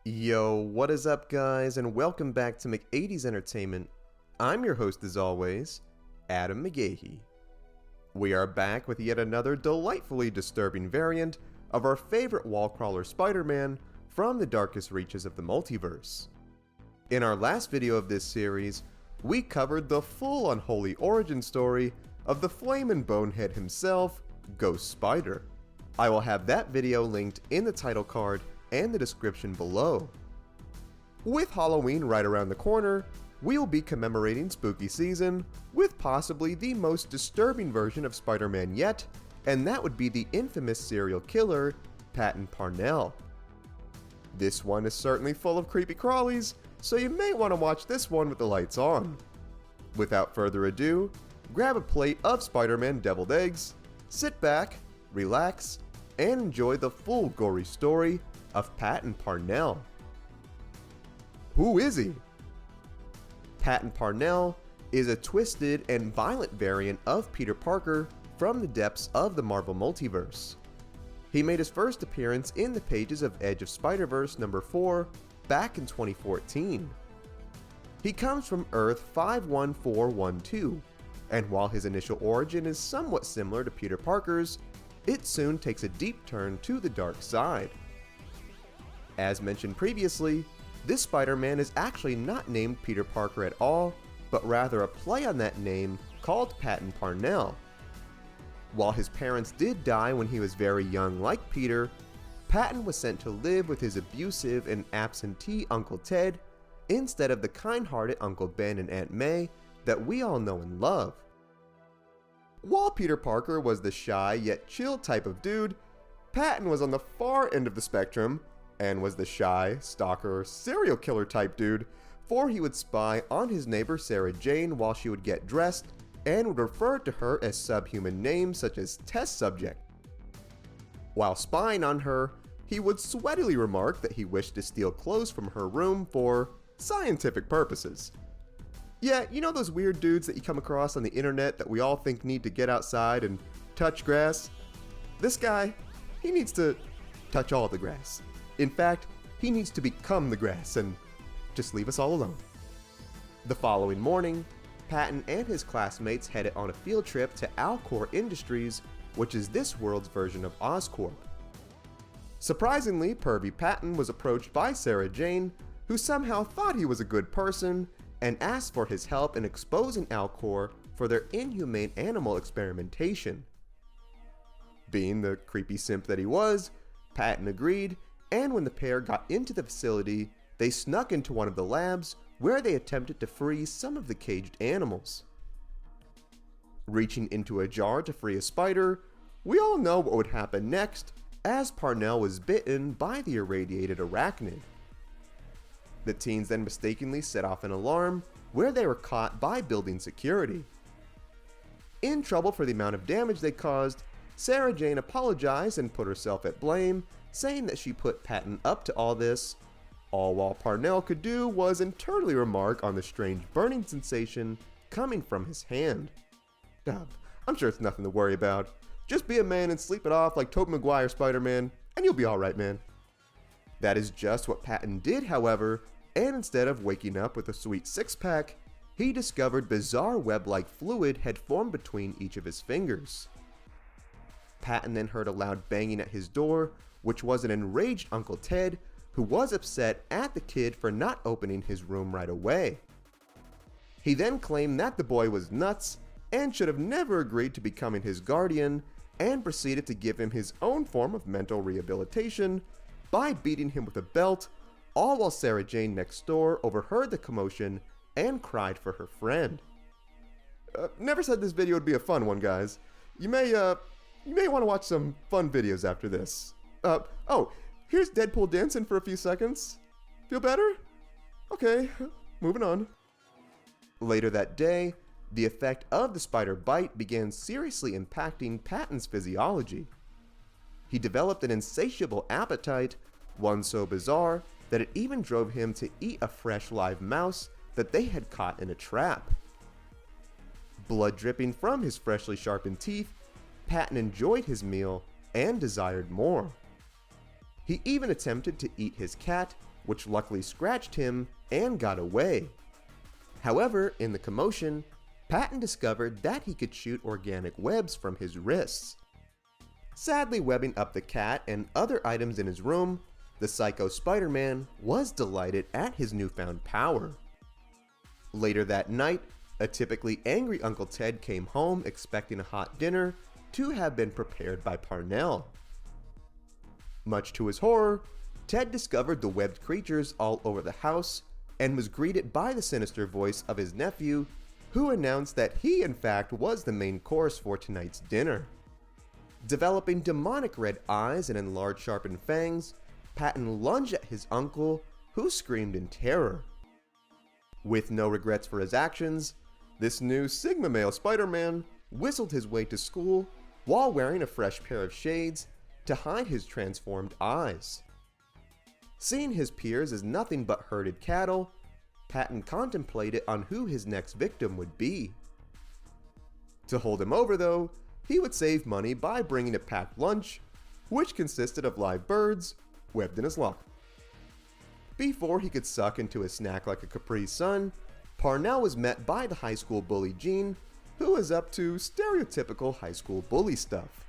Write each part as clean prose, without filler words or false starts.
Yo, what is up guys, and welcome back to McAdie's Entertainment. I'm your host as always, Adam McGahee. We are back with yet another delightfully disturbing variant of our favorite wall crawler Spider-Man from the darkest reaches of the multiverse. In our last video of this series, we covered the full unholy origin story of the Flame and Bonehead himself, Ghost Spider. I will have that video linked in the title card and the description below. With Halloween right around the corner, we will be commemorating spooky season with possibly the most disturbing version of Spider-Man yet, and that would be the infamous serial killer, Patton Parnel. This one is certainly full of creepy crawlies, so you may want to watch this one with the lights on. Without further ado, grab a plate of Spider-Man deviled eggs, sit back, relax, and enjoy the full gory story of Patton Parnel. Who is he? Patton Parnel is a twisted and violent variant of Peter Parker from the depths of the Marvel Multiverse. He made his first appearance in the pages of Edge of Spiderverse number 4 back in 2014. He comes from Earth 51412, and while his initial origin is somewhat similar to Peter Parker's, it soon takes a deep turn to the dark side. As mentioned previously, this Spider-Man is actually not named Peter Parker at all, but rather a play on that name called Patton Parnel. While his parents did die when he was very young like Peter, Patton was sent to live with his abusive and absentee Uncle Ted instead of the kind-hearted Uncle Ben and Aunt May that we all know and love. While Peter Parker was the shy yet chill type of dude, Patton was on the far end of the spectrum and was the shy, stalker, serial killer type dude, for he would spy on his neighbor Sarah Jane while she would get dressed and would refer to her as subhuman names such as test subject. While spying on her, he would sweatily remark that he wished to steal clothes from her room for scientific purposes. Yeah, you know those weird dudes that you come across on the internet that we all think need to get outside and touch grass? This guy, he needs to touch all the grass. In fact, he needs to become the grass and just leave us all alone. The following morning, Patton and his classmates headed on a field trip to Alcor Industries, which is this world's version of Oscorp. Surprisingly, pervy Patton was approached by Sarah Jane, who somehow thought he was a good person and asked for his help in exposing Alcor for their inhumane animal experimentation. Being the creepy simp that he was, Patton agreed, and when the pair got into the facility, they snuck into one of the labs where they attempted to free some of the caged animals. Reaching into a jar to free a spider, we all know what would happen next as Parnel was bitten by the irradiated arachnid. The teens then mistakenly set off an alarm where they were caught by building security. In trouble for the amount of damage they caused, Sarah Jane apologized and put herself at blame, saying that she put Patton up to all this, all while Parnel could do was internally remark on the strange burning sensation coming from his hand. I'm sure it's nothing to worry about. Just be a man and sleep it off like Tobey Maguire Spider-Man, and you'll be alright, man. That is just what Patton did, however, and instead of waking up with a sweet six-pack, he discovered bizarre web-like fluid had formed between each of his fingers. Patton then heard a loud banging at his door, which was an enraged Uncle Ted who was upset at the kid for not opening his room right away. He then claimed that the boy was nuts and should have never agreed to becoming his guardian, and proceeded to give him his own form of mental rehabilitation by beating him with a belt, all while Sarah Jane next door overheard the commotion and cried for her friend. Never said this video would be a fun one, guys. You may want to watch some fun videos after this. Oh, here's Deadpool dancing for a few seconds. Feel better? Okay, moving on. Later that day, the effect of the spider bite began seriously impacting Patton's physiology. He developed an insatiable appetite, one so bizarre that it even drove him to eat a fresh live mouse that they had caught in a trap. Blood dripping from his freshly sharpened teeth, Patton enjoyed his meal and desired more. He even attempted to eat his cat, which luckily scratched him and got away. However, in the commotion, Patton discovered that he could shoot organic webs from his wrists. Sadly webbing up the cat and other items in his room, the Psycho Spider-Man was delighted at his newfound power. Later that night, a typically angry Uncle Ted came home expecting a hot dinner to have been prepared by Parnell. Much to his horror, Ted discovered the webbed creatures all over the house and was greeted by the sinister voice of his nephew, who announced that he in fact was the main course for tonight's dinner. Developing demonic red eyes and enlarged sharpened fangs, Patton lunged at his uncle, who screamed in terror. With no regrets for his actions, this new Sigma male Spider-Man whistled his way to school while wearing a fresh pair of shades to hide his transformed eyes. Seeing his peers as nothing but herded cattle, Patton contemplated on who his next victim would be. To hold him over though, he would save money by bringing a packed lunch, which consisted of live birds webbed in his locker. Before he could suck into a snack like a Capri Sun, Parnell was met by the high school bully Gene, who was up to stereotypical high school bully stuff.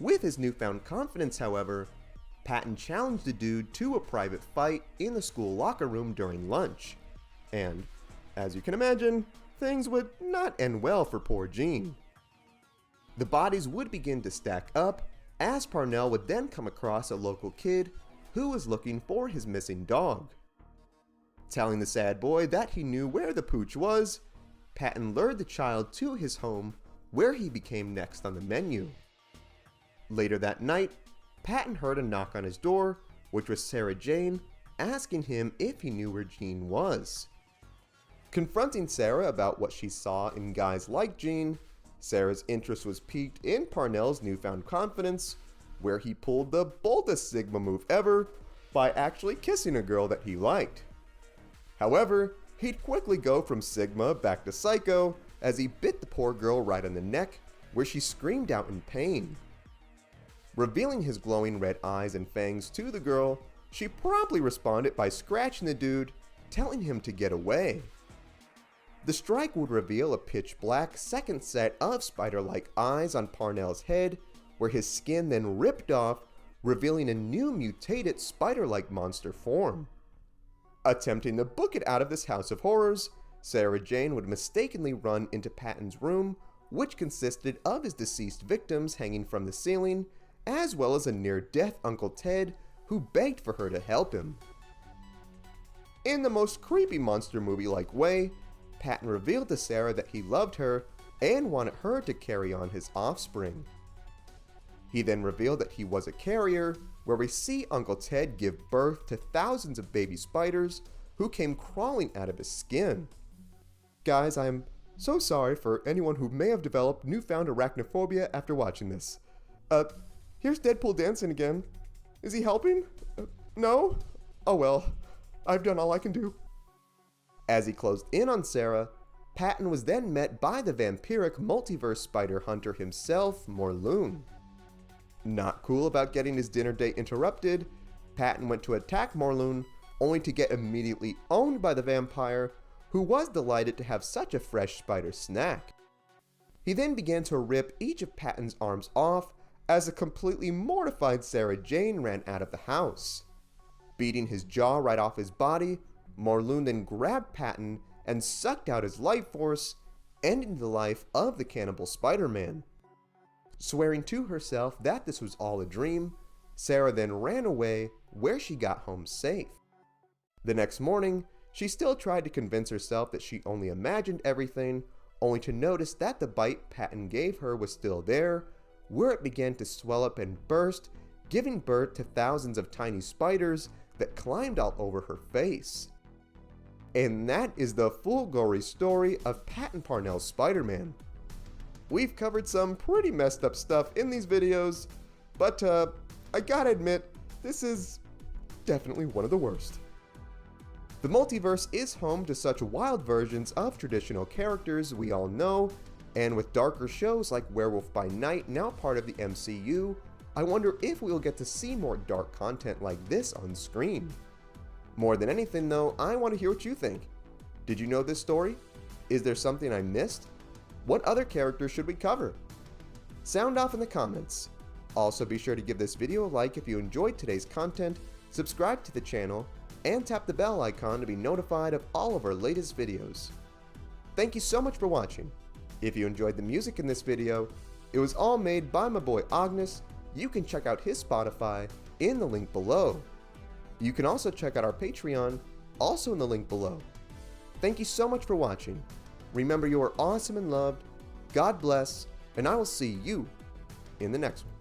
With his newfound confidence, however, Patton challenged the dude to a private fight in the school locker room during lunch. And, as you can imagine, things would not end well for poor Gene. The bodies would begin to stack up, as Parnell would then come across a local kid who was looking for his missing dog. Telling the sad boy that he knew where the pooch was, Patton lured the child to his home, where he became next on the menu. Later that night, Patton heard a knock on his door, which was Sarah Jane, asking him if he knew where Gene was. Confronting Sarah about what she saw in guys like Gene, Sarah's interest was piqued in Parnell's newfound confidence, where he pulled the boldest Sigma move ever by actually kissing a girl that he liked. However, he'd quickly go from Sigma back to Psycho as he bit the poor girl right on the neck, where she screamed out in pain. Revealing his glowing red eyes and fangs to the girl, she promptly responded by scratching the dude, telling him to get away. The strike would reveal a pitch black second set of spider-like eyes on Parnell's head, where his skin then ripped off, revealing a new mutated spider-like monster form. Attempting to book it out of this house of horrors, Sarah Jane would mistakenly run into Patton's room, which consisted of his deceased victims hanging from the ceiling, as well as a near-death Uncle Ted who begged for her to help him. In the most creepy monster movie-like way, Patton revealed to Sarah that he loved her and wanted her to carry on his offspring. He then revealed that he was a carrier, where we see Uncle Ted give birth to thousands of baby spiders who came crawling out of his skin. Guys, I am so sorry for anyone who may have developed newfound arachnophobia after watching this. Here's Deadpool dancing again. Is he helping? No? Oh well, I've done all I can do. As he closed in on Sarah, Patton was then met by the vampiric multiverse spider hunter himself, Morlun. Not cool about getting his dinner date interrupted, Patton went to attack Morlun, only to get immediately owned by the vampire, who was delighted to have such a fresh spider snack. He then began to rip each of Patton's arms off, as a completely mortified Sarah Jane ran out of the house. Beating his jaw right off his body, Morlun then grabbed Patton and sucked out his life force, ending the life of the cannibal Spider-Man. Swearing to herself that this was all a dream, Sarah then ran away, where she got home safe. The next morning, she still tried to convince herself that she only imagined everything, only to notice that the bite Patton gave her was still there, where it began to swell up and burst, giving birth to thousands of tiny spiders that climbed all over her face. And that is the full gory story of Patton Parnel Spider-Man. We've covered some pretty messed up stuff in these videos, but I gotta admit, this is definitely one of the worst. The multiverse is home to such wild versions of traditional characters we all know, and with darker shows like Werewolf by Night now part of the MCU, I wonder if we'll get to see more dark content like this on screen. More than anything though, I want to hear what you think. Did you know this story? Is there something I missed? What other characters should we cover? Sound off in the comments. Also be sure to give this video a like if you enjoyed today's content, subscribe to the channel, and tap the bell icon to be notified of all of our latest videos. Thank you so much for watching. If you enjoyed the music in this video, it was all made by my boy Ognihs. You can check out his Spotify in the link below. You can also check out our Patreon, also in the link below. Thank you so much for watching. Remember, you are awesome and loved. God bless, and I will see you in the next one.